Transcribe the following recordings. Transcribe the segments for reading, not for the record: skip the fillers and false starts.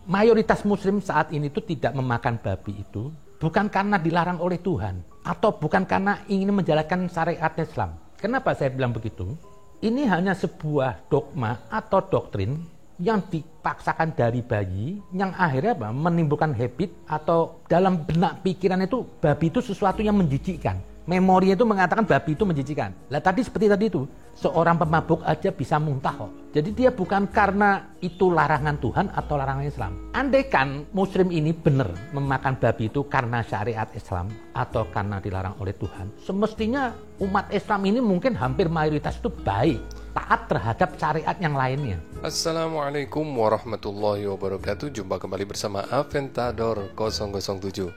mayoritas muslim saat ini itu tidak memakan babi itu bukan karena dilarang oleh Tuhan atau bukan karena ingin menjalankan syariat Islam. Kenapa saya bilang begitu? Ini hanya sebuah dogma atau doktrin yang dipaksakan dari bayi yang akhirnya menimbulkan habit atau dalam benak pikiran itu babi itu sesuatu yang menjijikkan. Memori itu mengatakan babi itu menjijikkan. Lah tadi seperti tadi itu, seorang pemabuk aja bisa muntah kok. Jadi dia bukan karena itu larangan Tuhan atau larangan Islam. Andaikan muslim ini benar memakan babi itu karena syariat Islam atau karena dilarang oleh Tuhan, semestinya umat Islam ini mungkin hampir mayoritas itu baik, taat terhadap syariat yang lainnya. Assalamualaikum warahmatullahi wabarakatuh. Jumpa kembali bersama Aventador 007.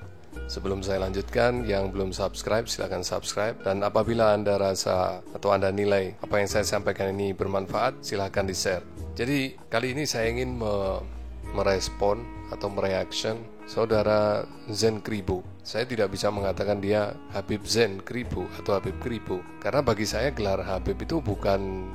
Sebelum saya lanjutkan, yang belum subscribe silahkan subscribe. Dan apabila Anda rasa atau Anda nilai apa yang saya sampaikan ini bermanfaat, silahkan di-share. Jadi kali ini saya ingin merespon atau mereaction saudara Zen Kribo. Saya tidak bisa mengatakan dia Habib Zen Kribo atau Habib Kribo, karena bagi saya gelar Habib itu bukan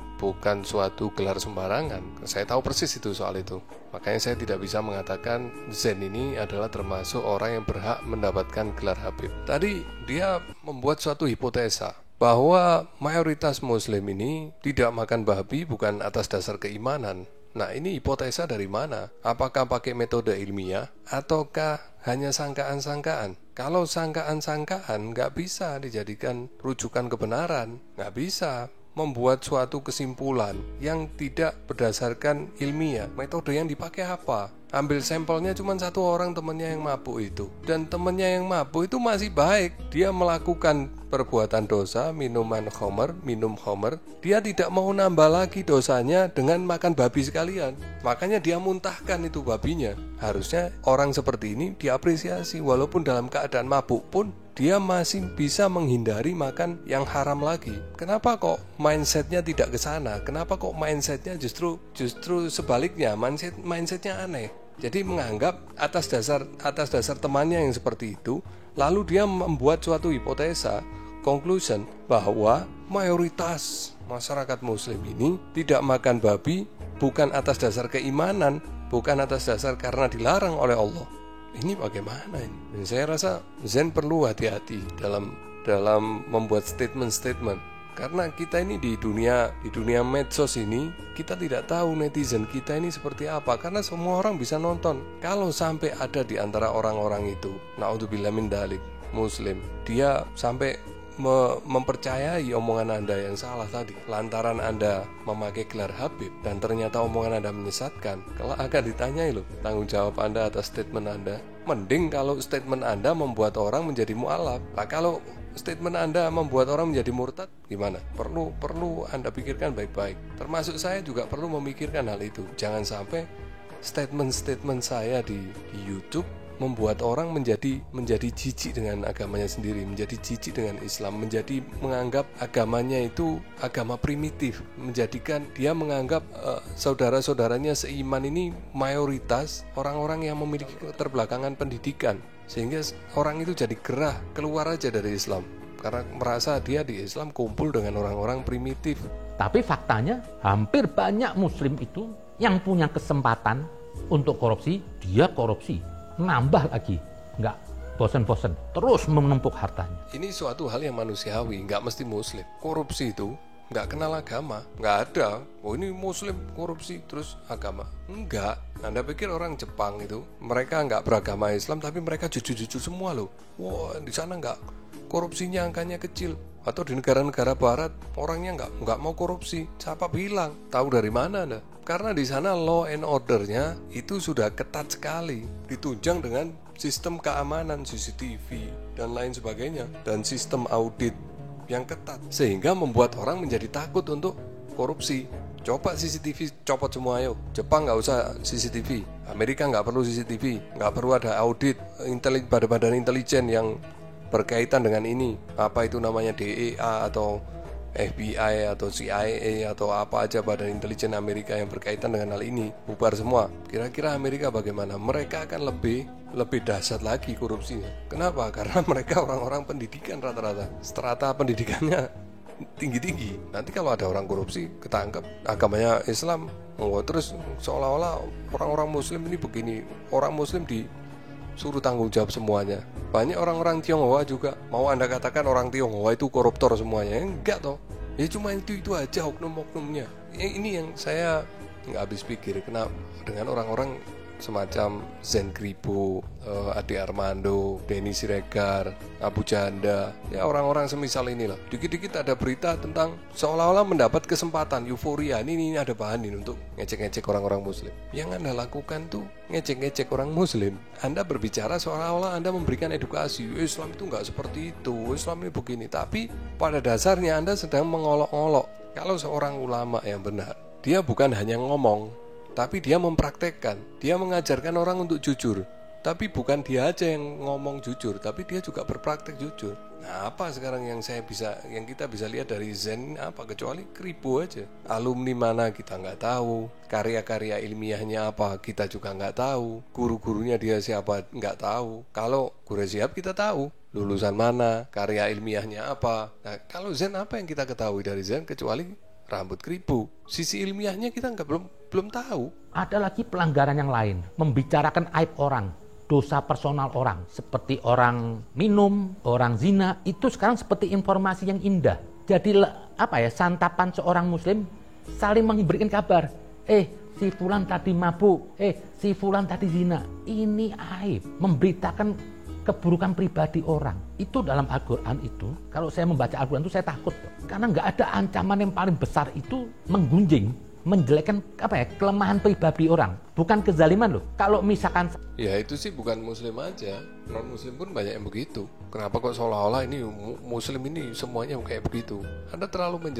suatu gelar sembarangan. Saya tahu persis itu soal itu. Makanya saya tidak bisa mengatakan Zen ini adalah termasuk orang yang berhak mendapatkan gelar Habib. Tadi dia membuat suatu hipotesa bahwa mayoritas muslim ini tidak makan babi bukan atas dasar keimanan. Nah, ini hipotesa dari mana? Apakah pakai metode ilmiah ataukah hanya sangkaan-sangkaan? Kalau sangkaan-sangkaan nggak bisa dijadikan rujukan kebenaran, nggak bisa membuat suatu kesimpulan yang tidak berdasarkan ilmiah. Metode yang dipakai apa? Ambil sampelnya cuma satu orang temannya yang mabuk itu, dan temannya yang mabuk itu masih baik. Dia melakukan perbuatan dosa, minum khamr, dia tidak mau nambah lagi dosanya dengan makan babi sekalian. Makanya dia muntahkan itu babinya. Harusnya orang seperti ini diapresiasi, walaupun dalam keadaan mabuk pun dia masih bisa menghindari makan yang haram lagi. Kenapa kok mindsetnya tidak ke sana? Kenapa kok mindsetnya justru sebaliknya? Mindsetnya aneh. Jadi menganggap atas dasar temannya yang seperti itu, lalu dia membuat suatu hipotesa, conclusion, bahwa mayoritas masyarakat muslim ini tidak makan babi bukan atas dasar keimanan, bukan atas dasar karena dilarang oleh Allah. Ini bagaimana ini? Dan saya rasa Zen perlu hati-hati dalam membuat statement-statement. Karena kita ini di dunia medsos ini, kita tidak tahu netizen kita ini seperti apa. Karena semua orang bisa nonton. Kalau sampai ada di antara orang-orang itu, naudzubillah min dzalik, muslim, dia sampai mempercayai omongan Anda yang salah tadi, lantaran Anda memakai gelar Habib, dan ternyata omongan Anda menyesatkan, kalau akan ditanyai loh tanggung jawab Anda atas statement Anda. Mending kalau statement Anda membuat orang menjadi mu'alaf. Nah, kalau statement Anda membuat orang menjadi murtad, gimana? Perlu Anda pikirkan baik-baik. Termasuk saya juga perlu memikirkan hal itu. Jangan sampai statement-statement saya di YouTube membuat orang menjadi jijik dengan agamanya sendiri, menjadi jijik dengan Islam, menjadi menganggap agamanya itu agama primitif, menjadikan dia menganggap saudara-saudaranya seiman ini mayoritas orang-orang yang memiliki keterbelakangan pendidikan, sehingga orang itu jadi gerah keluar aja dari Islam karena merasa dia di Islam kumpul dengan orang-orang primitif. Tapi faktanya hampir banyak muslim itu yang punya kesempatan untuk korupsi, dia korupsi, nambah lagi, nggak bosan-bosan, terus menumpuk hartanya. Ini suatu hal yang manusiawi, nggak mesti muslim. Korupsi itu nggak kenal agama, nggak ada. Oh ini muslim korupsi terus agama, enggak. Anda pikir orang Jepang itu mereka nggak beragama Islam tapi mereka jujur-jujur semua loh. Wah di sana nggak, korupsinya angkanya kecil. Atau di negara-negara barat orangnya nggak mau korupsi. Siapa bilang? Tahu dari mana Anda? Karena di sana law and order-nya itu sudah ketat sekali, ditunjang dengan sistem keamanan CCTV dan lain sebagainya, dan sistem audit yang ketat, sehingga membuat orang menjadi takut untuk korupsi. Coba CCTV copot semua ayo. Jepang nggak usah CCTV, Amerika nggak perlu CCTV, nggak perlu ada audit badan intelijen yang berkaitan dengan ini, apa itu namanya DEA atau FBI atau CIA atau apa aja badan intelijen Amerika yang berkaitan dengan hal ini, bubar semua. Kira-kira Amerika bagaimana? Mereka akan lebih dahsyat lagi korupsinya. Kenapa? Karena mereka orang-orang pendidikan rata-rata, strata pendidikannya tinggi-tinggi. Nanti kalau ada orang korupsi ketangkep, agamanya Islam, terus seolah-olah orang-orang Muslim ini begini, orang Muslim disuruh tanggung jawab semuanya. Banyak orang-orang Tionghoa juga, mau Anda katakan orang Tionghoa itu koruptor semuanya? Enggak toh. Ya cuma itu aja oknum-oknumnya. Ini yang saya nggak habis pikir, kenapa dengan orang-orang semacam Zen Kribo, Ade Armando, Denny Siregar, Abu Janda, ya orang-orang semisal inilah. Dikit-dikit ada berita tentang seolah-olah mendapat kesempatan, euforia, ini ada bahan ini untuk ngecek-ngecek orang-orang Muslim. Yang Anda lakukan tuh ngecek-ngecek orang Muslim. Anda berbicara seolah-olah Anda memberikan edukasi, Islam itu nggak seperti itu, Islam ini begini. Tapi pada dasarnya Anda sedang mengolok-olok. Kalau seorang ulama yang benar, dia bukan hanya ngomong, tapi dia mempraktekkan, dia mengajarkan orang untuk jujur. Tapi bukan dia aja yang ngomong jujur, tapi dia juga berpraktek jujur. Nah, apa sekarang yang kita bisa lihat dari Zen apa, kecuali Kribo aja. Alumni mana kita nggak tahu, karya-karya ilmiahnya apa kita juga nggak tahu, guru-gurunya dia siapa nggak tahu. Kalau Guru Siap kita tahu, lulusan mana, karya ilmiahnya apa. Nah, kalau Zen apa yang kita ketahui dari Zen kecuali rambut Kribo? Sisi ilmiahnya kita belum tahu. Ada lagi pelanggaran yang lain, membicarakan aib orang, dosa personal orang, seperti orang minum, orang zina, itu sekarang seperti informasi yang indah. Jadi santapan seorang Muslim saling memberikan kabar, si fulan tadi mabuk, si fulan tadi zina. Ini aib, memberitakan keburukan pribadi orang. Itu dalam Al-Quran itu, kalau saya membaca Al-Quran itu saya takut. Karena nggak ada ancaman yang paling besar itu menggunjing, menjelekkan kelemahan pribadi orang. Bukan kezaliman loh. Kalau misalkan... Ya itu sih bukan Muslim aja, non Muslim pun banyak yang begitu. Kenapa kok seolah-olah ini Muslim ini semuanya kayak begitu? Anda terlalu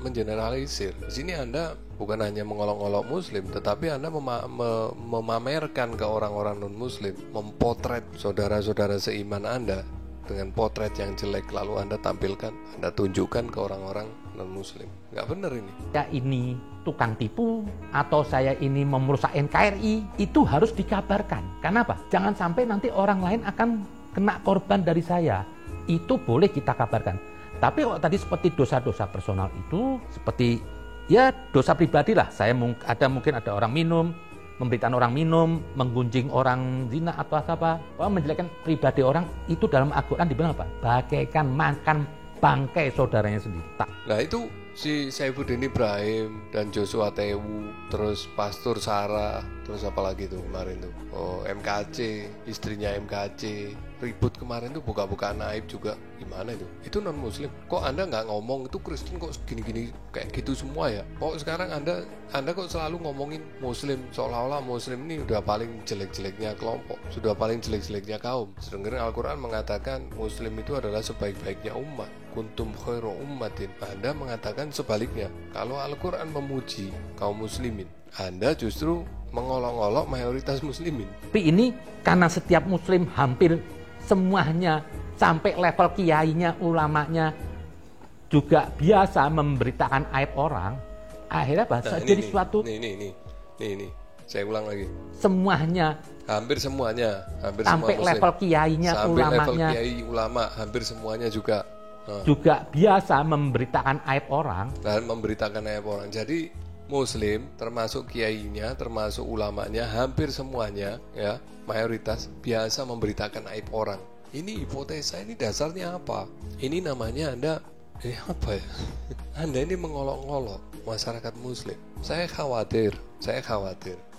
mengeneralisir. Di sini Anda bukan hanya mengolok-olok Muslim, tetapi Anda memamerkan ke orang-orang non Muslim, mempotret saudara-saudara seiman Anda dengan potret yang jelek, lalu Anda tampilkan, Anda tunjukkan ke orang-orang non Muslim. Nggak benar ini. Saya ini tukang tipu, atau saya ini merusak NKRI, itu harus dikabarkan. Kenapa? Jangan sampai nanti orang lain akan kena korban dari saya. Itu boleh kita kabarkan. Tapi kalau tadi seperti dosa-dosa personal itu, seperti ya dosa pribadi lah. Mungkin ada orang minum, memberitakan orang minum, menggunjing orang zina atau apa, menjelekkan pribadi orang, itu dalam Al-Quran dibilang apa? Bagaikan makan bangkai saudaranya sendiri. Nah itu si Saifuddin Ibrahim dan Joshua Tewu, terus Pastor Sarah, terus apa lagi tuh kemarin tuh, MKC, istrinya MKC, ribut kemarin tuh buka-bukaan aib juga. Gimana itu non Muslim. Kok Anda nggak ngomong itu Kristen kok gini-gini kayak gitu semua ya? Kok sekarang Anda kok selalu ngomongin Muslim, seolah-olah Muslim ini udah paling jelek-jeleknya kelompok, sudah paling jelek-jeleknya kaum. Sedangkan Al-Quran mengatakan Muslim itu adalah sebaik-baiknya umat, kuntum khairu ummatin. Anda mengatakan sebaliknya. Kalau Al-Quran memuji kaum muslimin, Anda justru mengolok-olok mayoritas muslimin. Tapi ini karena setiap Muslim hampir semuanya, sampai level kiainya, ulamanya juga biasa memberitakan aib orang, akhirnya jadi suatu. Ini saya ulang lagi. Hampir semuanya, sampai semua level kiainya, ulamanya, level kiai ulama, hampir semuanya juga biasa memberitakan aib orang. Dan memberitakan aib orang. Jadi Muslim, termasuk kiainya, termasuk ulamanya, hampir semuanya, ya mayoritas biasa memberitakan aib orang. Ini hipotesa, ini dasarnya apa? Ini namanya Anda ini mengolok-olok masyarakat Muslim. Saya khawatir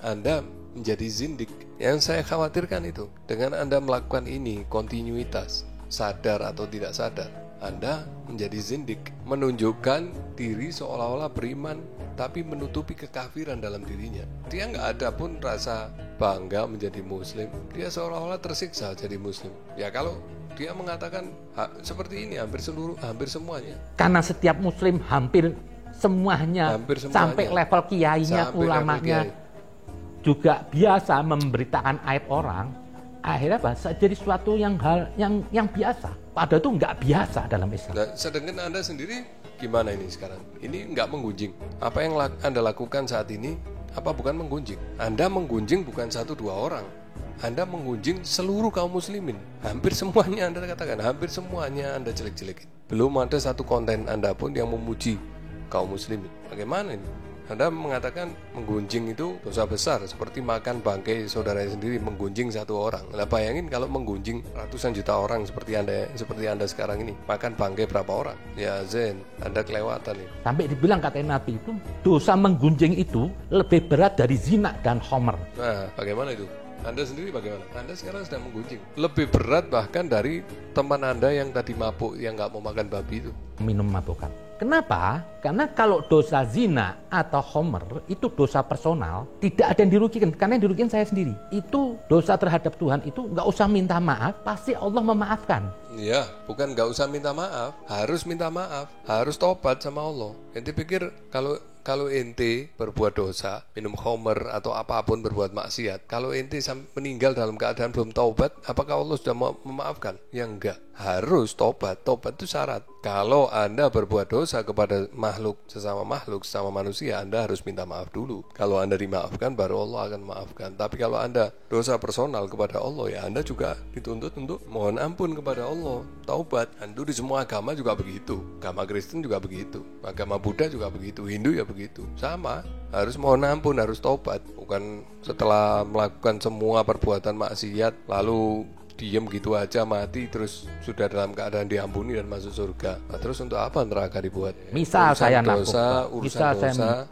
Anda menjadi zindik. Yang saya khawatirkan itu, dengan Anda melakukan ini kontinuitas, sadar atau tidak sadar, Anda menjadi zindik, menunjukkan diri seolah-olah beriman, tapi menutupi kekafiran dalam dirinya. Dia nggak ada pun rasa bangga menjadi Muslim. Dia seolah-olah tersiksa jadi Muslim. Ya kalau dia mengatakan seperti ini, hampir semuanya. Karena setiap Muslim hampir semuanya, sampai level kiainya, ulamanya juga biasa memberitakan aib orang, akhirnya jadi suatu yang biasa. Padahal itu nggak biasa dalam Islam. Nah, sedangkan Anda sendiri gimana ini sekarang? Ini nggak menggunjing. Apa yang Anda lakukan saat ini, apa bukan menggunjing? Anda menggunjing bukan 1-2 orang, Anda menggunjing seluruh kaum muslimin. Hampir semuanya Anda katakan, hampir semuanya Anda jelek-jelekin. Belum ada satu konten Anda pun yang memuji kaum muslimin. Bagaimana ini? Anda mengatakan menggunjing itu dosa besar, seperti makan bangkai saudara sendiri, menggunjing satu orang. Nah, bayangin kalau menggunjing ratusan juta orang seperti Anda sekarang ini, makan bangkai berapa orang? Ya Zen, Anda kelewatan ini. Sampai dibilang kata Nabi itu, dosa menggunjing itu lebih berat dari zina dan homer. Nah, bagaimana itu? Anda sendiri bagaimana? Anda sekarang sedang menggunjing. Lebih berat bahkan dari teman Anda yang tadi mabuk, yang nggak mau makan babi itu. Minum mabukan. Kenapa? Karena kalau dosa zina atau homer itu dosa personal, tidak ada yang dirugikan. Karena yang dirugikan saya sendiri. Itu dosa terhadap Tuhan itu nggak usah minta maaf, pasti Allah memaafkan. Iya, bukan nggak usah minta maaf, harus minta maaf, harus tobat sama Allah. Ente pikir kalau ente berbuat dosa, minum homer atau apapun berbuat maksiat, kalau ente meninggal dalam keadaan belum taubat, apakah Allah sudah memaafkan? Ya enggak, harus tobat. Tobat itu syarat. Kalau Anda berbuat dosa kepada sesama manusia, Anda harus minta maaf dulu. Kalau Anda dimaafkan, baru Allah akan memaafkan. Tapi kalau Anda dosa personal kepada Allah, ya Anda juga dituntut untuk mohon ampun kepada Allah, taubat. Itu di semua agama juga begitu. Agama Kristen juga begitu, agama Buddha juga begitu, Hindu ya begitu. Sama, harus mohon ampun, harus taubat. Bukan setelah melakukan semua perbuatan maksiat lalu diem gitu aja, mati terus sudah dalam keadaan diampuni dan masuk surga. Nah, terus untuk apa neraka dibuat? Misal saya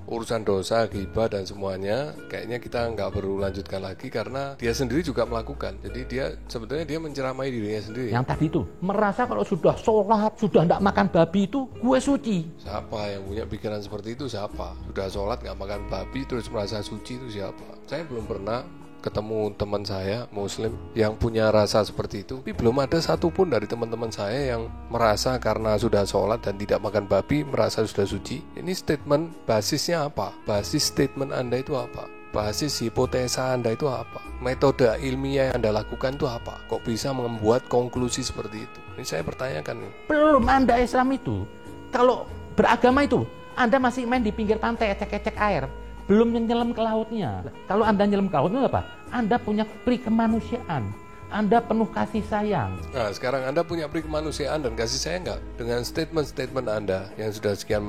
urusan dosa, ghibah dan semuanya, kayaknya kita nggak perlu lanjutkan lagi karena dia sendiri juga melakukan. Jadi dia sebetulnya dia menceramai dirinya sendiri. Yang tadi itu merasa kalau sudah sholat, sudah tidak makan babi itu gue suci. Siapa yang punya pikiran seperti itu? Siapa? Sudah sholat nggak makan babi terus merasa suci itu siapa? Saya belum pernah ketemu teman saya muslim yang punya rasa seperti itu, tapi belum ada satupun dari teman-teman saya yang merasa karena sudah sholat dan tidak makan babi merasa sudah suci. Ini statement basisnya apa? Basis statement Anda itu apa? Basis hipotesa Anda itu apa? Metode ilmiah yang Anda lakukan itu apa? Kok bisa membuat konklusi seperti itu? Ini saya pertanyakan nih. Belum Anda Islam itu, kalau beragama itu Anda masih main di pinggir pantai ecek-ecek air, belum menyelam ke lautnya. Kalau Anda nyelam ke lautnya apa? Anda punya pri kemanusiaan, Anda penuh kasih sayang. Nah, sekarang Anda punya pri kemanusiaan dan kasih sayang nggak? Dengan statement-statement Anda yang sudah sekian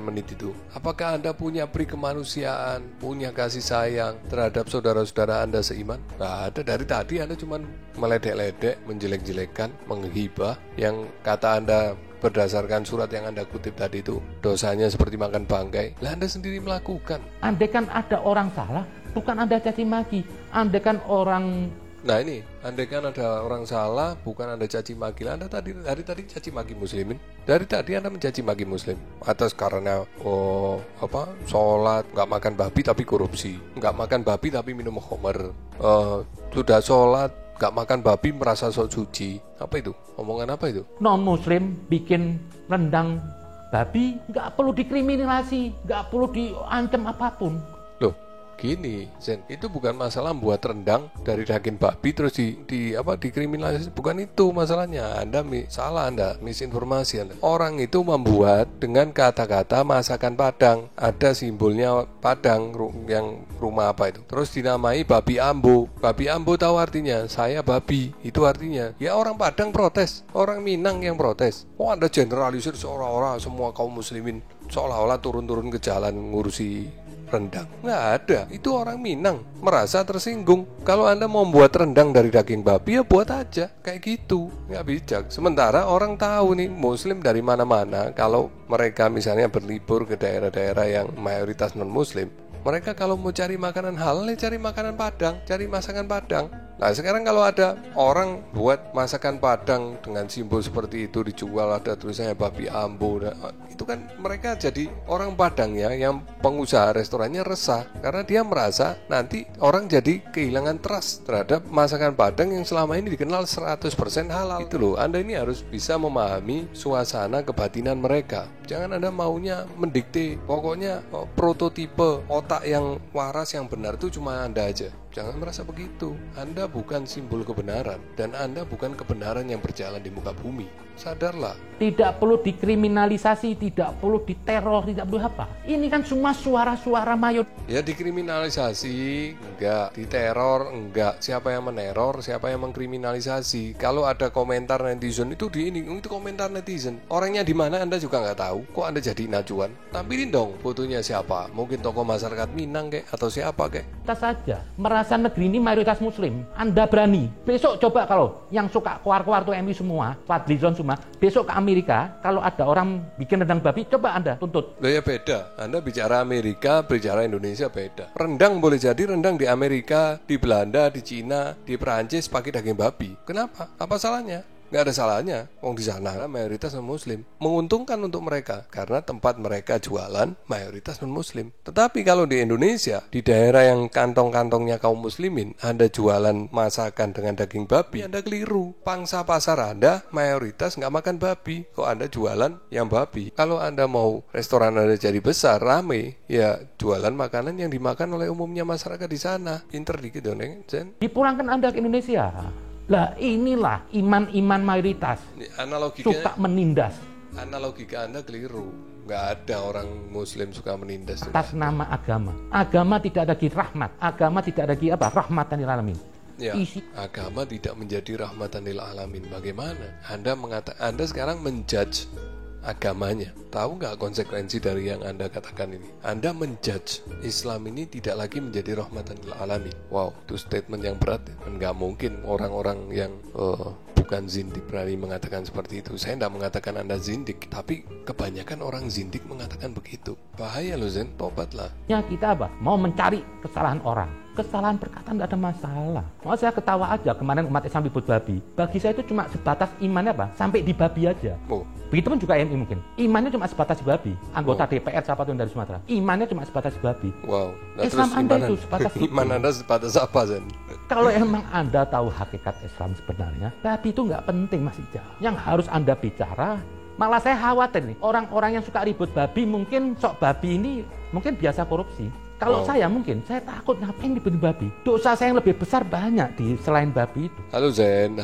menit itu, apakah Anda punya pri kemanusiaan, punya kasih sayang terhadap saudara-saudara Anda seiman? Nggak ada. Dari tadi Anda cuma meledek-ledek, menjelek-jelekan, menghibah, yang kata Anda berdasarkan surat yang Anda kutip tadi itu dosanya seperti makan bangkai. Lah Anda sendiri melakukan. Andai kan ada orang salah, bukan Anda caci maki. Andai kan orang andai kan ada orang salah, bukan Anda caci maki. Anda dari tadi caci maki muslimin. Dari tadi Anda mencaci maki muslim atas karena sholat, nggak makan babi tapi korupsi, nggak makan babi tapi minum homer, sudah sholat nggak makan babi merasa sok suci. Apa itu? Omongan apa itu? Non muslim bikin rendang babi nggak perlu dikriminalisasi, nggak perlu diancam apapun. Loh, gini Zen, itu bukan masalah buat rendang dari daging babi terus dikriminalisasi, bukan itu masalahnya. Anda salah, Anda misinformasi Anda. Orang itu membuat dengan kata-kata masakan Padang, ada simbolnya Padang yang rumah apa itu, terus dinamai babi ambo. Babi ambo tahu artinya? Saya babi, itu artinya ya orang Padang protes, orang Minang yang protes. Anda generalisir seolah-olah semua kaum muslimin seolah-olah turun-turun ke jalan ngurusi rendang. Nggak ada. Itu orang Minang merasa tersinggung. Kalau Anda mau buat rendang dari daging babi, ya buat aja. Kayak gitu. Nggak bijak. Sementara orang tahu nih, muslim dari mana-mana, kalau mereka misalnya berlibur ke daerah-daerah yang mayoritas non-muslim, mereka kalau mau cari makanan halal, ya cari makanan Padang, cari masakan Padang. Nah sekarang kalau ada orang buat masakan Padang dengan simbol seperti itu dijual, ada tulisannya babi ambo, itu kan mereka jadi orang Padangnya yang pengusaha restorannya resah karena dia merasa nanti orang jadi kehilangan trust terhadap masakan Padang yang selama ini dikenal 100% halal. Itu loh, Anda ini harus bisa memahami suasana kebatinan mereka. Jangan Anda maunya mendikte, pokoknya prototipe otak yang waras yang benar itu cuma Anda aja. Jangan merasa begitu. Anda bukan simbol kebenaran, dan Anda bukan kebenaran yang berjalan di muka bumi. Sadarlah. Tidak perlu dikriminalisasi, tidak perlu diteror, tidak perlu apa. Ini kan semua suara-suara mayoritas. Ya dikriminalisasi, enggak. Diteror, enggak. Siapa yang meneror, siapa yang mengkriminalisasi. Kalau ada komentar netizen itu itu komentar netizen. Orangnya di mana Anda juga nggak tahu. Kok Anda jadi acuan? Tampilin dong fotonya siapa. Mungkin tokoh masyarakat Minang kek, atau siapa kek. Kita saja merasa negeri ini mayoritas muslim. Anda berani. Besok coba kalau yang suka keluar-keluar tuh MI semua, Fadlizon semua, besok ke Amerika, kalau ada orang bikin rendang babi, coba Anda tuntut. Loh ya beda. Anda bicara Amerika, bicara Indonesia beda. Rendang boleh jadi rendang di Amerika, di Belanda, di Cina, di Perancis pakai daging babi. Kenapa? Apa salahnya? Nggak ada salahnya. Wong di sana mayoritas non-muslim. Menguntungkan untuk mereka karena tempat mereka jualan mayoritas non-muslim. Tetapi kalau di Indonesia, di daerah yang kantong-kantongnya kaum muslimin, Anda jualan masakan dengan daging babi, Anda keliru. Pangsa pasar Anda mayoritas nggak makan babi. Kok Anda jualan yang babi? Kalau Anda mau restoran Anda jadi besar, rame, ya jualan makanan yang dimakan oleh umumnya masyarakat di sana. Pinter dikit dong, Zen. Dipulangkan Anda ke Indonesia. Lah inilah iman-iman mayoritas suka menindas. Analogika Anda keliru. Nggak ada orang muslim suka menindas. Atas nama agama. Agama tidak ada lagi rahmat. Agama tidak ada lagi apa? Rahmatan lil alamin. Ya, agama tidak menjadi rahmatan lil alamin. Bagaimana? Anda sekarang menjudge agamanya. Tahu nggak konsekuensi dari yang Anda katakan ini? Anda menjudge Islam ini tidak lagi menjadi rahmatan lil alamin. Wow, itu statement yang berat. Nggak mungkin orang-orang yang bukan zindik berani mengatakan seperti itu. Saya tidak mengatakan Anda zindik, tapi kebanyakan orang zindik mengatakan begitu. Bahaya loh Zen, tobatlah. Ya kita apa? Mau mencari kesalahan orang. Kesalahan perkataan tidak ada masalah. Mau saya ketawa aja kemarin umat Islam ribut babi. Bagi saya itu cuma sebatas imannya apa? Sampai di babi aja. Begitupun juga MI mungkin. Imannya cuma sebatas di babi. Anggota DPR siapa tuh dari Sumatera. Imannya cuma sebatas di babi. Wow. Nah, Islam Anda itu sebatas iman Anda sebatas apa Zen? Kalau emang Anda tahu hakikat Islam sebenarnya, babi itu nggak penting Mas Ijal. Yang harus Anda bicara, malah saya khawatir nih, orang-orang yang suka ribut babi mungkin sok babi ini mungkin biasa korupsi. Kalau saya takut ngapain ribut babi. Dosa saya yang lebih besar banyak di selain babi itu. Halo Zen.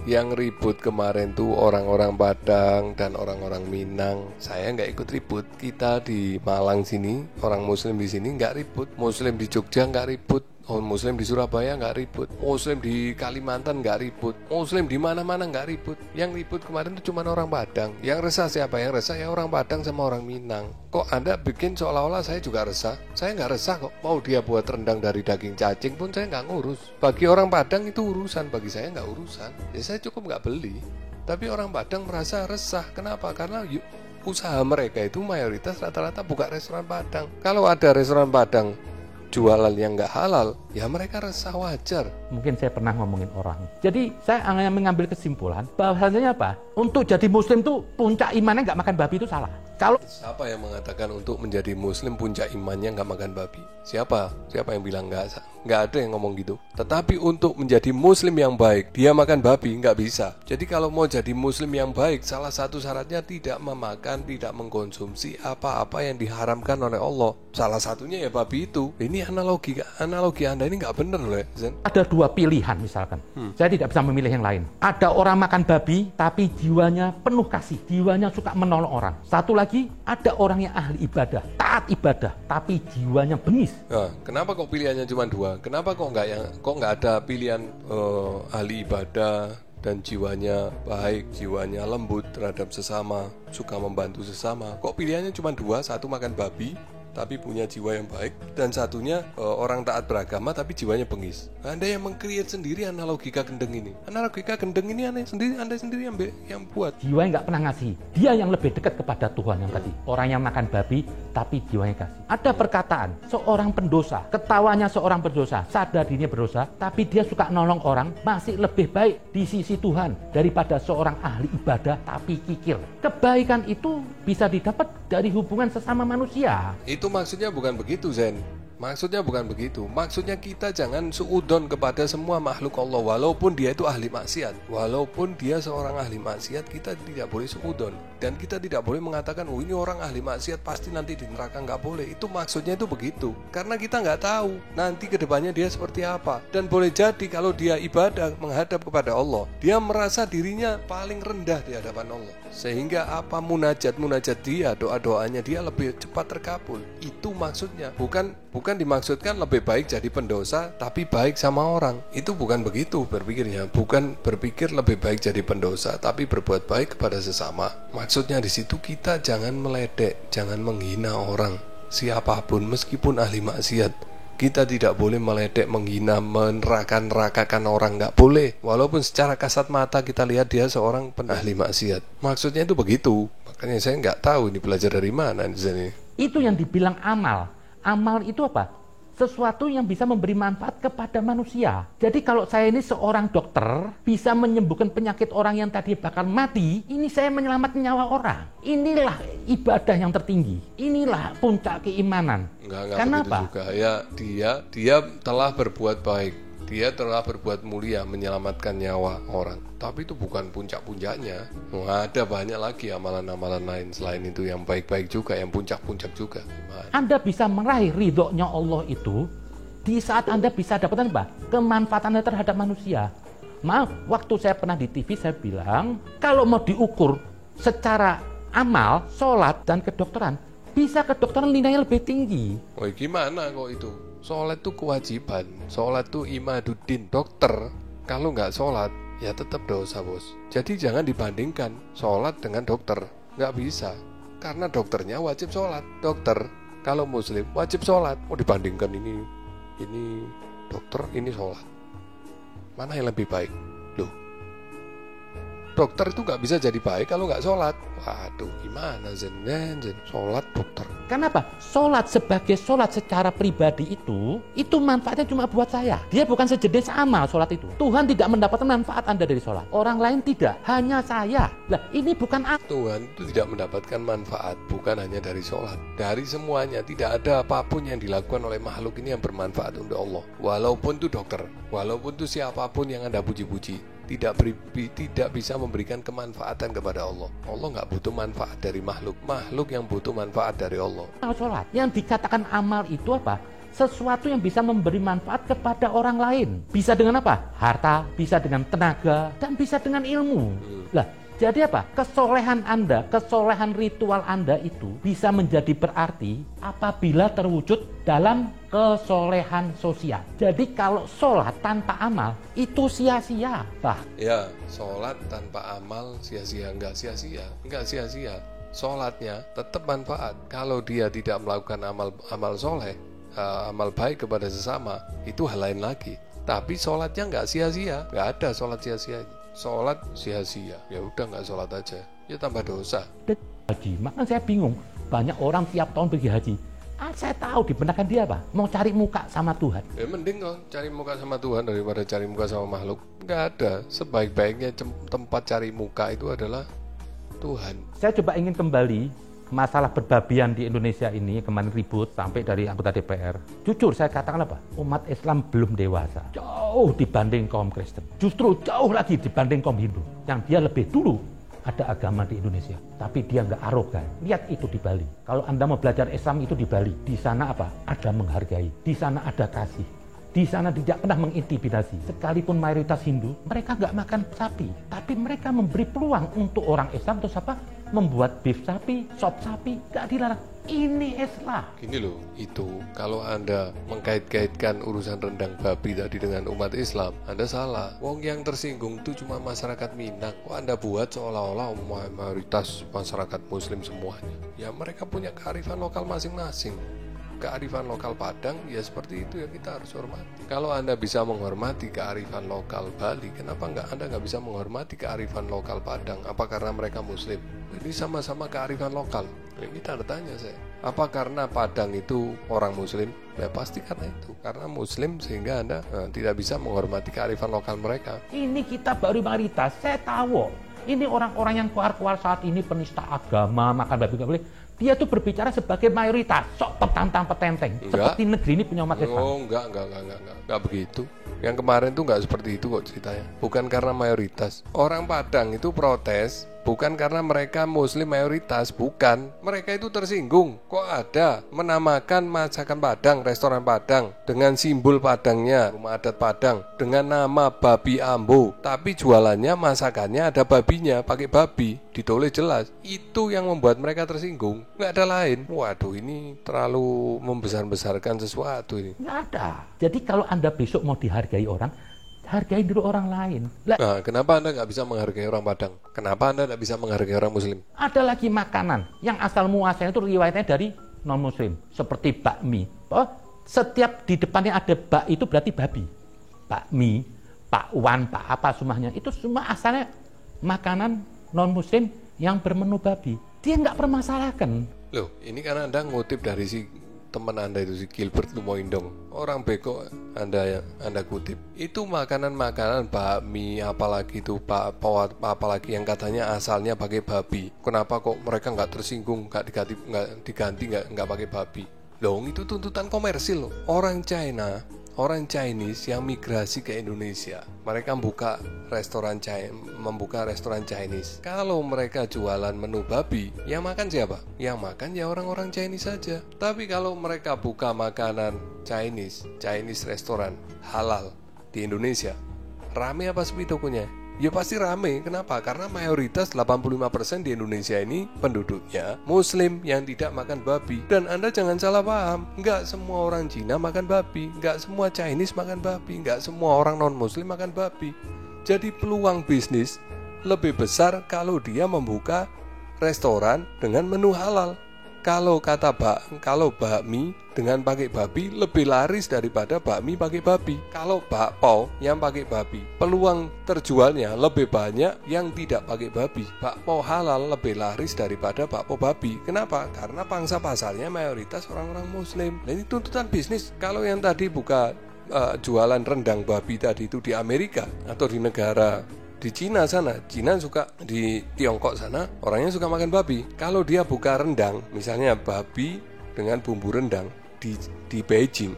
Yang ribut kemarin tuh orang-orang Padang dan orang-orang Minang. Saya nggak ikut ribut. Kita di Malang sini, orang Muslim di sini nggak ribut. Muslim di Jogja nggak ribut. Muslim di Surabaya nggak ribut, Muslim di Kalimantan nggak ribut, Muslim di mana-mana nggak ribut. Yang ribut kemarin itu cuma orang Padang. Yang resah siapa? Yang resah ya orang Padang sama orang Minang. Kok Anda bikin seolah-olah saya juga resah? Saya nggak resah kok. Mau dia buat rendang dari daging cacing pun saya nggak ngurus. Bagi orang Padang itu urusan, bagi saya nggak urusan. Ya saya cukup nggak beli. Tapi orang Padang merasa resah. Kenapa? Karena usaha mereka itu mayoritas rata-rata buka restoran Padang. Kalau ada restoran Padang jualan yang nggak halal, ya mereka resah, wajar. Mungkin saya pernah ngomongin orang. Jadi saya hanya mengambil kesimpulan bahwasanya apa? Untuk jadi Muslim tuh puncak imannya nggak makan babi itu salah. Kalau siapa yang mengatakan untuk menjadi Muslim puncak imannya nggak makan babi? Siapa yang bilang nggak? Nggak ada yang ngomong gitu. Tetapi untuk menjadi Muslim yang baik, dia makan babi nggak bisa. Jadi kalau mau jadi Muslim yang baik, salah satu syaratnya tidak memakan, tidak mengkonsumsi apa-apa yang diharamkan oleh Allah. Salah satunya ya babi itu. Ini analogi Anda ini nggak benar loh, Zen. Ada dua pilihan misalkan. Saya tidak bisa memilih yang lain. Ada orang makan babi, tapi jiwanya penuh kasih, jiwanya suka menolong orang. Satu lagi, ada orang yang ahli ibadah, taat ibadah, tapi jiwanya bengis. Nah, kenapa kok pilihannya cuma dua? Kenapa kok nggak ada pilihan ahli ibadah dan jiwanya baik, jiwanya lembut terhadap sesama, suka membantu sesama? Kok pilihannya cuma dua? Satu makan babi tapi punya jiwa yang baik, dan satunya orang taat beragama tapi jiwanya bengis. Anda yang meng-create sendiri analogika gendeng ini. Analogika gendeng ini Anda sendiri yang buat. Jiwa yang nggak pernah ngasih, dia yang lebih dekat kepada Tuhan yang tadi. Orang yang makan babi tapi jiwanya kasih. Ada perkataan seorang pendosa, ketawanya seorang berdosa, sadar dirinya berdosa, tapi dia suka nolong orang, masih lebih baik di sisi Tuhan daripada seorang ahli ibadah tapi kikir. Kebaikan itu bisa didapat dari hubungan sesama manusia. Itu maksudnya bukan begitu, Zen. Maksudnya bukan begitu. Maksudnya kita jangan suudon kepada semua makhluk Allah. Walaupun dia itu ahli maksiat, walaupun dia seorang ahli maksiat, kita tidak boleh suudon. Dan kita tidak boleh mengatakan, oh ini orang ahli maksiat pasti nanti di neraka. Nggak boleh. Itu maksudnya itu begitu. Karena kita nggak tahu nanti kedepannya dia seperti apa. Dan boleh jadi kalau dia ibadah menghadap kepada Allah, dia merasa dirinya paling rendah di hadapan Allah. Sehingga apa munajat dia, doa-doanya dia lebih cepat terkabul. Itu maksudnya. Bukan dimaksudkan lebih baik jadi pendosa tapi baik sama orang. Itu bukan begitu berpikirnya. Bukan berpikir lebih baik jadi pendosa tapi berbuat baik kepada sesama. Maksudnya di situ kita jangan meledek, jangan menghina orang siapapun meskipun ahli maksiat. Kita tidak boleh meledek, menghina, meneraka-nerakakan orang, nggak boleh. Walaupun secara kasat mata kita lihat dia seorang ahli maksiat. Maksudnya itu begitu. Makanya saya nggak tahu ini belajar dari mana di sini. Itu yang dibilang amal. Amal itu apa? Sesuatu yang bisa memberi manfaat kepada manusia. Jadi kalau saya ini seorang dokter, bisa menyembuhkan penyakit orang yang tadi bakal mati, ini saya menyelamatkan nyawa orang. Inilah ibadah yang tertinggi. Inilah puncak keimanan. Enggak Kenapa? Juga. Ya, dia telah berbuat baik. Dia telah berbuat mulia menyelamatkan nyawa orang. Tapi itu bukan puncak-puncaknya. Ada banyak lagi amalan-amalan lain selain itu yang baik-baik juga, yang puncak-puncak juga. Anda bisa meraih ridhonya Allah itu di saat Anda bisa dapatkan apa? Kemanfaatan Anda terhadap manusia. Maaf, waktu saya pernah di TV saya bilang, kalau mau diukur secara amal, sholat, dan kedokteran, bisa kedokteran nilainya lebih tinggi. Oh gimana kok itu? Sholat itu kewajiban. Sholat itu imaduddin. Dokter kalau nggak sholat ya tetap dosa bos. Jadi jangan dibandingkan sholat dengan dokter. Nggak bisa. Karena dokternya wajib sholat. Dokter kalau muslim wajib sholat. Mau dibandingkan ini dokter, ini sholat. Mana yang lebih baik? Loh, dokter itu nggak bisa jadi baik kalau nggak sholat. Waduh, gimana Zen? Sholat dokter. Kenapa? Sholat sebagai sholat secara pribadi itu manfaatnya cuma buat saya. Dia bukan sejenis amal sholat itu. Tuhan tidak mendapatkan manfaat Anda dari sholat. Orang lain tidak, hanya saya. Lah, ini bukan Tuhan itu tidak mendapatkan manfaat, bukan hanya dari sholat. Dari semuanya, tidak ada apapun yang dilakukan oleh makhluk ini yang bermanfaat untuk Allah. Walaupun itu dokter, walaupun itu siapapun yang Anda puji-puji, tidak bisa memberikan kemanfaatan kepada Allah. Allah nggak butuh manfaat dari makhluk. Makhluk yang butuh manfaat dari Allah. Sholat. Yang dikatakan amal itu apa? Sesuatu yang bisa memberi manfaat kepada orang lain. Bisa dengan apa? Harta, bisa dengan tenaga, dan bisa dengan ilmu. Lah, jadi apa? Kesolehan Anda, kesolehan ritual Anda itu bisa menjadi berarti apabila terwujud dalam kesolehan sosial. Jadi kalau sholat tanpa amal itu sia-sia. Ya, sholat tanpa amal sia-sia. Enggak sia-sia. Sholatnya tetap manfaat. Kalau dia tidak melakukan amal soleh, amal baik kepada sesama, itu hal lain lagi. Tapi sholatnya enggak sia-sia. Enggak ada sholat sia-sia. Sholat sia-sia, ya udah nggak sholat aja, ya tambah dosa. Haji, makanya saya bingung. Banyak orang tiap tahun pergi haji. Saya tahu di benak dia apa? Mau cari muka sama Tuhan. Ya mending kok cari muka sama Tuhan daripada cari muka sama makhluk. Nggak ada. Sebaik-baiknya tempat cari muka itu adalah Tuhan. Saya coba ingin kembali masalah berbabian di Indonesia ini, kemarin ribut sampai dari anggota DPR. Jujur saya katakan apa? Umat Islam belum dewasa. Jauh dibanding kaum Kristen. Justru jauh lagi dibanding kaum Hindu. Yang dia lebih dulu ada agama di Indonesia. Tapi dia nggak arogan. Lihat itu di Bali. Kalau Anda mau belajar Islam itu di Bali. Di sana apa? Ada menghargai. Di sana ada kasih. Di sana tidak pernah mengintimidasi. Sekalipun mayoritas Hindu, mereka nggak makan sapi. Tapi mereka memberi peluang untuk orang Islam terus apa? Membuat beef sapi, sop sapi, nggak dilarang. Ini Islam. Gini loh, itu kalau Anda mengkait-kaitkan urusan rendang babi tadi dengan umat Islam, Anda salah. Wong yang tersinggung itu cuma masyarakat Minang. Kok Anda buat seolah-olah mayoritas masyarakat Muslim semuanya? Ya mereka punya kearifan lokal masing-masing. Kearifan lokal Padang ya seperti itu, ya kita harus hormati. Kalau Anda bisa menghormati kearifan lokal Bali, kenapa Anda nggak bisa menghormati kearifan lokal Padang? Apa karena mereka Muslim? Ini sama-sama kearifan lokal. Ini tanda tanya saya. Apa karena Padang itu orang Muslim? Ya pasti karena itu. Karena Muslim sehingga Anda tidak bisa menghormati kearifan lokal mereka. Ini kita baru mayoritas. Saya tahu. Ini orang-orang yang keluar-keluar saat ini penista agama, makan babi nggak boleh. Dia tuh berbicara sebagai mayoritas, sok petantang-petenteng. Seperti negeri ini punya umat Islam. Oh, enggak begitu. Yang kemarin tuh enggak seperti itu kok ceritanya. Bukan karena mayoritas. Orang Padang itu protes bukan karena mereka Muslim mayoritas, bukan. Mereka itu tersinggung. Kok ada menamakan masakan Padang, restoran Padang dengan simbol Padangnya, rumah adat Padang, dengan nama babi ambo, tapi jualannya masakannya ada babinya, pakai babi, ditulis jelas. Itu yang membuat mereka tersinggung, nggak ada lain. Waduh, ini terlalu membesar-besarkan sesuatu ini. Nggak ada. Jadi kalau Anda besok mau dihargai orang, hargai dulu orang lain. Nah, kenapa Anda nggak bisa menghargai orang Padang? Kenapa Anda nggak bisa menghargai orang Muslim? Ada lagi makanan yang asal muasalnya itu riwayatnya dari non-Muslim, seperti bakmi. Oh, setiap di depannya ada bak itu berarti babi. Bakmi, bakwan, pak apa semuanya itu semua asalnya makanan non-Muslim yang bermenu babi. Dia nggak permasalahkan. Loh, ini karena Anda ngutip dari si teman Anda itu, si Gilbert Lumoindong, orang beko Anda kutip. Itu makanan-makanan bakmi, apalagi itu apalagi yang katanya asalnya pakai babi. Kenapa kok mereka nggak tersinggung, nggak diganti nggak pakai babi? Loh, itu tuntutan komersil loh. Orang Chinese yang migrasi ke Indonesia, mereka membuka restoran Chinese. Kalau mereka jualan menu babi, yang makan siapa? Yang makan ya orang-orang Chinese saja. Tapi kalau mereka buka makanan Chinese restoran halal di Indonesia, rame apa sepi tokonya? Ya pasti rame. Kenapa? Karena mayoritas 85% di Indonesia ini penduduknya Muslim yang tidak makan babi. Dan Anda jangan salah paham, nggak semua orang Cina makan babi, nggak semua Chinese makan babi, nggak semua orang non-Muslim makan babi. Jadi peluang bisnis lebih besar kalau dia membuka restoran dengan menu halal. Kalau bakmi dengan pakai babi lebih laris daripada bakmi pakai babi. Kalau bakpao yang pakai babi, peluang terjualnya lebih banyak yang tidak pakai babi. Bakpao halal lebih laris daripada bakpao babi. Kenapa? Karena pangsa pasarnya mayoritas orang-orang Muslim. Nah, ini tuntutan bisnis. Kalau yang tadi buka jualan rendang babi tadi itu di Amerika atau di negara di Cina sana, Cina suka, di Tiongkok sana orangnya suka makan babi. Kalau dia buka rendang, misalnya babi dengan bumbu rendang di Beijing,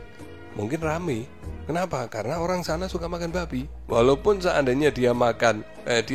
mungkin rame. Kenapa? Karena orang sana suka makan babi. Walaupun seandainya dia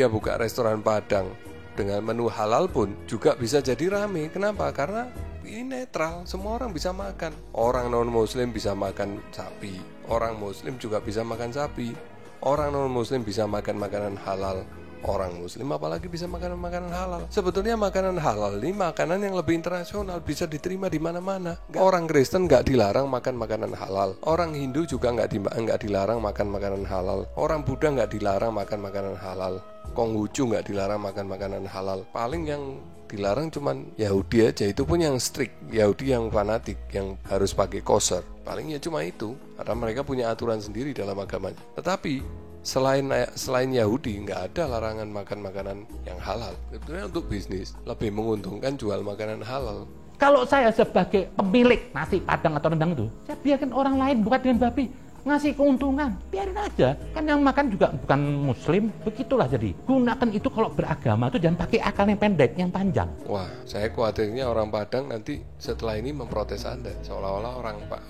buka restoran Padang dengan menu halal pun juga bisa jadi rame. Kenapa? Karena ini netral, semua orang bisa makan. Orang non-Muslim bisa makan sapi, orang Muslim juga bisa makan sapi. Orang non-Muslim bisa makan makanan halal, orang Muslim apalagi bisa makan makanan halal. Sebetulnya makanan halal ini makanan yang lebih internasional, bisa diterima di mana-mana. Orang Kristen nggak dilarang makan makanan halal, orang Hindu juga nggak dilarang makan makanan halal, orang Buddha nggak dilarang makan makanan halal, Konghucu nggak dilarang makan makanan halal. Paling yang dilarang cuman Yahudi aja, itu pun yang strict, Yahudi yang fanatik, yang harus pakai kosher. Paling ya cuma itu, karena mereka punya aturan sendiri dalam agamanya. Tetapi selain Yahudi nggak ada larangan makan makanan yang halal. Sebetulnya untuk bisnis lebih menguntungkan jual makanan halal. Kalau saya sebagai pemilik nasi Padang atau rendang itu, saya biarkan orang lain buat dengan babi, ngasih keuntungan, biarin aja. Kan yang makan juga bukan Muslim, begitulah. Jadi gunakan itu kalau beragama itu, jangan pakai akal yang pendek, yang panjang. Wah, saya khawatirnya orang Padang nanti setelah ini memprotes Anda, seolah-olah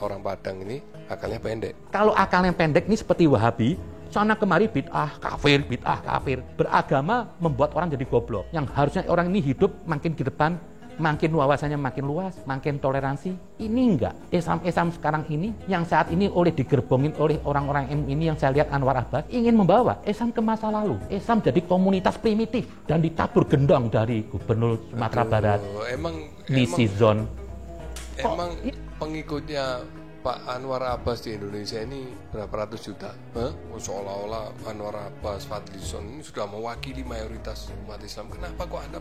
orang Padang ini akalnya pendek. Kalau akal yang pendek ini seperti Wahabi, sana kemari bid'ah kafir. Beragama membuat orang jadi goblok. Yang harusnya orang ini hidup makin ke depan, makin wawasannya makin luas, makin toleransi. Ini enggak. Islam sekarang ini yang saat ini digerbongin oleh orang-orang ini yang saya lihat Anwar Abbas ingin membawa Islam ke masa lalu. Islam jadi komunitas primitif dan ditabur gendong dari Gubernur Sumatera Barat. Misi Zon. Emang pengikutnya Pak Anwar Abbas di Indonesia ini berapa ratus juta? Seolah-olah Anwar Abbas, Fadlizon ini sudah mewakili mayoritas umat Islam. Kenapa kok Anda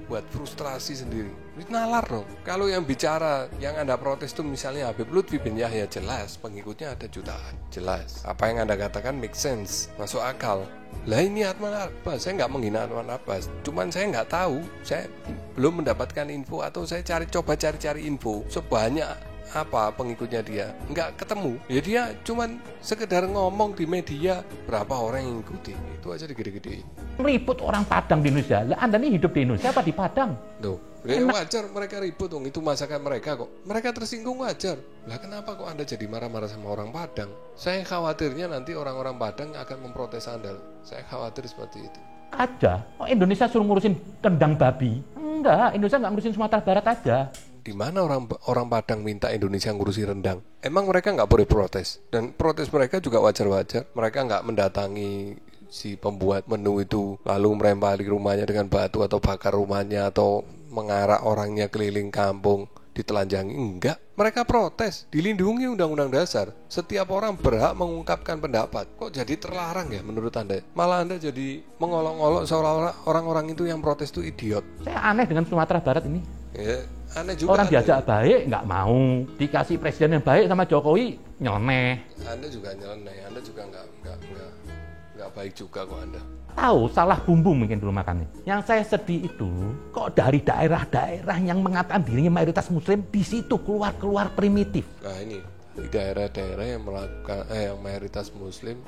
buat frustrasi sendiri? Ini nalar dong. Kalau yang bicara, yang Anda protes itu misalnya Habib Lutfi bin Yahya, jelas pengikutnya ada jutaan. Jelas. Apa yang Anda katakan make sense, masuk akal. Lah ini Anwar Abbas, saya nggak menghina Anwar Abbas. Cuman saya nggak tahu, saya belum mendapatkan info, atau saya coba cari info sebanyak apa pengikutnya dia, nggak ketemu. Ya dia cuman sekedar ngomong di media, berapa orang yang ngikutin, itu aja digede-gedein. Ribut orang Padang di Indonesia. Lah Anda ini hidup di Indonesia apa di Padang? Tuh, wajar mereka ribut dong, itu masakan mereka kok. Mereka tersinggung wajar. Lah kenapa kok Anda jadi marah-marah sama orang Padang? Saya khawatirnya nanti orang-orang Padang akan memprotes Anda. Saya khawatir seperti itu. aja. Oh, Indonesia suruh ngurusin kandang babi? Enggak, Indonesia nggak ngurusin Sumatera Barat aja. Di mana orang Padang minta Indonesia ngurusi rendang? Emang mereka nggak boleh protes? Dan protes mereka juga wajar-wajar. Mereka nggak mendatangi si pembuat menu itu lalu melempari rumahnya dengan batu atau bakar rumahnya atau mengarak orangnya keliling kampung ditelanjangi. Enggak, mereka protes. Dilindungi Undang-Undang Dasar. Setiap orang berhak mengungkapkan pendapat. Kok jadi terlarang ya menurut Anda? Malah Anda jadi mengolok-olok seolah-olah orang-orang itu yang protes itu idiot. Saya aneh dengan Sumatera Barat ini. Ya, aneh juga. Orang diajak baik nggak mau, dikasih presiden yang baik sama Jokowi nyeleneh. Anda juga nyeleneh, Anda juga nggak baik juga kok Anda. Tahu salah bumbu mungkin dulu makannya. Yang saya sedih itu kok dari daerah-daerah yang mengatakan dirinya mayoritas Muslim di situ keluar primitif. Nah ini di daerah-daerah yang melakukan yang mayoritas Muslim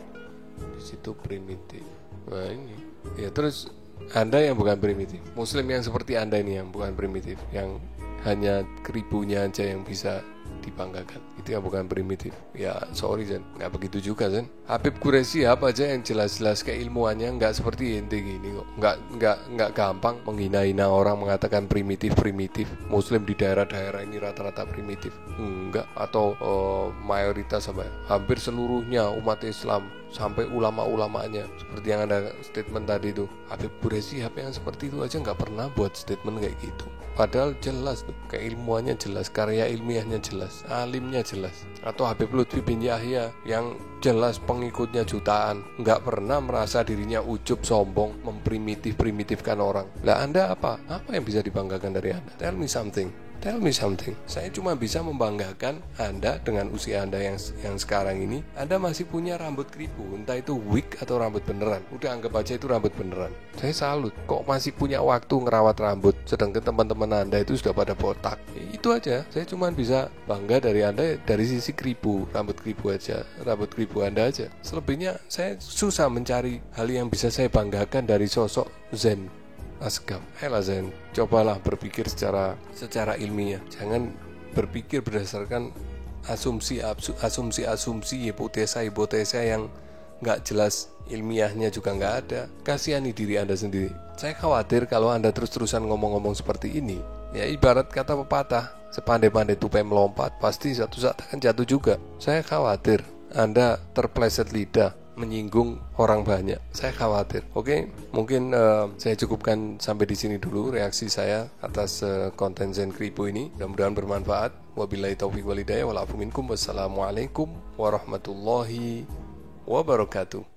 di situ primitif. Nah ini ya terus Anda yang bukan primitif, Muslim yang seperti Anda ini yang bukan primitif, yang hanya keribunya aja yang bisa dibanggakan, itu yang bukan primitif. Ya sorry Zen, nggak begitu juga Zen. Habib Quraisy apa aja yang jelas-jelas keilmuannya nggak seperti ente gini kok. Nggak gampang menghina-hina orang mengatakan primitif. Muslim di daerah-daerah ini rata-rata primitif. Enggak, atau mayoritas apa ya? Hampir seluruhnya umat Islam sampai ulama-ulamanya seperti yang ada statement tadi itu. Habib Quraisy yang seperti itu aja nggak pernah buat statement kayak gitu. Padahal jelas tuh, keilmuannya jelas, karya ilmiahnya jelas, alimnya jelas. Atau Habib Lutfi bin Yahya yang jelas pengikutnya jutaan, nggak pernah merasa dirinya ujub, sombong, memprimitifkan orang. Lah Anda apa? Apa yang bisa dibanggakan dari Anda? Tell me something. Saya cuma bisa membanggakan Anda dengan usia Anda yang sekarang ini. Anda masih punya rambut keribu, entah itu wig atau rambut beneran. Udah anggap aja itu rambut beneran. Saya salut, kok masih punya waktu ngerawat rambut, sedangkan teman-teman Anda itu sudah pada botak. Itu aja, saya cuma bisa bangga dari Anda dari sisi keribu, rambut keribu Anda aja. Selebihnya saya susah mencari hal yang bisa saya banggakan dari sosok Zen Asgaf. Zen, cobalah berpikir secara ilmiah. Jangan berpikir berdasarkan asumsi, hipotesa yang nggak jelas, ilmiahnya juga nggak ada. Kasihani diri Anda sendiri. Saya khawatir kalau Anda terus-terusan ngomong-ngomong seperti ini, ya ibarat kata pepatah, sepandai-pandai tupai melompat, pasti satu saat akan jatuh juga. Saya khawatir Anda terpleset lidah menyinggung orang banyak. Saya khawatir. Oke, mungkin saya cukupkan sampai di sini dulu reaksi saya atas konten Zen Kribo ini. Mudah-mudahan bermanfaat. Wabillahi taufiq walhidayah. Wal afu minkum. Wassalamualaikum warahmatullahi wabarakatuh.